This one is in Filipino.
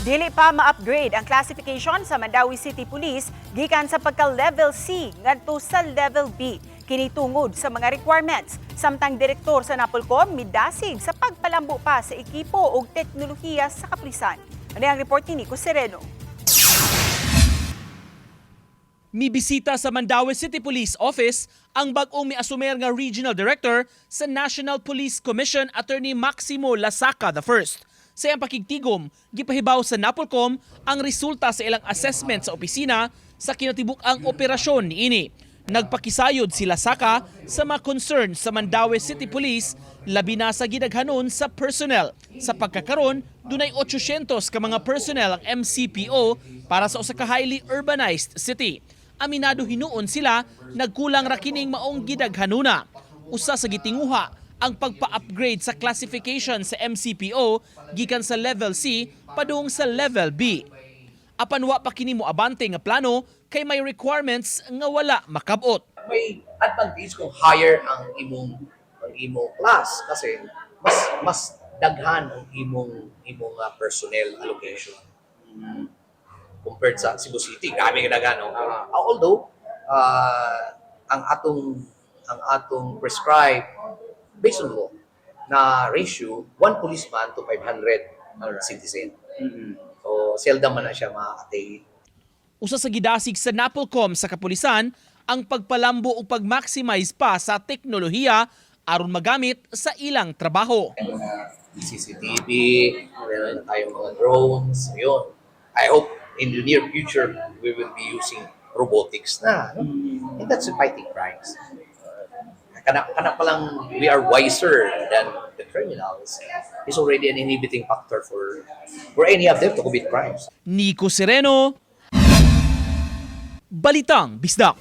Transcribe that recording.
Dili pa ma-upgrade ang classification sa Mandawi City Police gikan sa pagka-level C ngadto sa level B. Kini tungod sa mga requirements. Samtang direktor sa Napolcom midasig sa pagpalambo pa sa ekipo ug teknolohiya sa kapulisan. Ano ang report ni Nico Sereno? Mibisita sa Mandawi City Police Office ang bag-ong miasumer nga Regional Director sa National Police Commission Attorney Maximo Lasaca I. Sa iyang pakigtigom, gipahibaw sa Napolcom ang resulta sa ilang assessment sa opisina sa kinatibuk-ang operasyon niini. Nagpakisayod si Lasaca sa mga concern sa Mandawi City Police labi na sa gidaghanon sa personnel. Sa pagkakaron, dunay 800 ka mga personnel ang MCPO para sa usa ka highly urbanized city. Aminado hinuon sila nagkulang ra kining maong gidaghanuna. Usa sa gitinguha ang pagpa-upgrade sa classification sa MCPO gikan sa level C padung sa level B. Apan wa pa kini moabante nga plano kay may requirements nga wala makabot. May advantage kung higher ang imong class kasi mas daghan ang imong personnel allocation compared sa Cebu City. Kami daghan no. Although ang atong prescribed based on law na ratio 1 policeman to 500 citizen. So seldom man na siya ma-attain. Usa sa gidasig sa Napolcom sa kapulisan ang pagpalambo o pag-maximize pa sa teknolohiya aron magamit sa ilang trabaho. CCTV, meron na tayong mga drones, yun. I hope in the near future we will be using robotics na. No? And that's fighting crimes. Kana pa lang we are wiser than the criminals. It's already an inhibiting factor for any of them to commit crimes. Nico Sereno, Balitang Bisdak.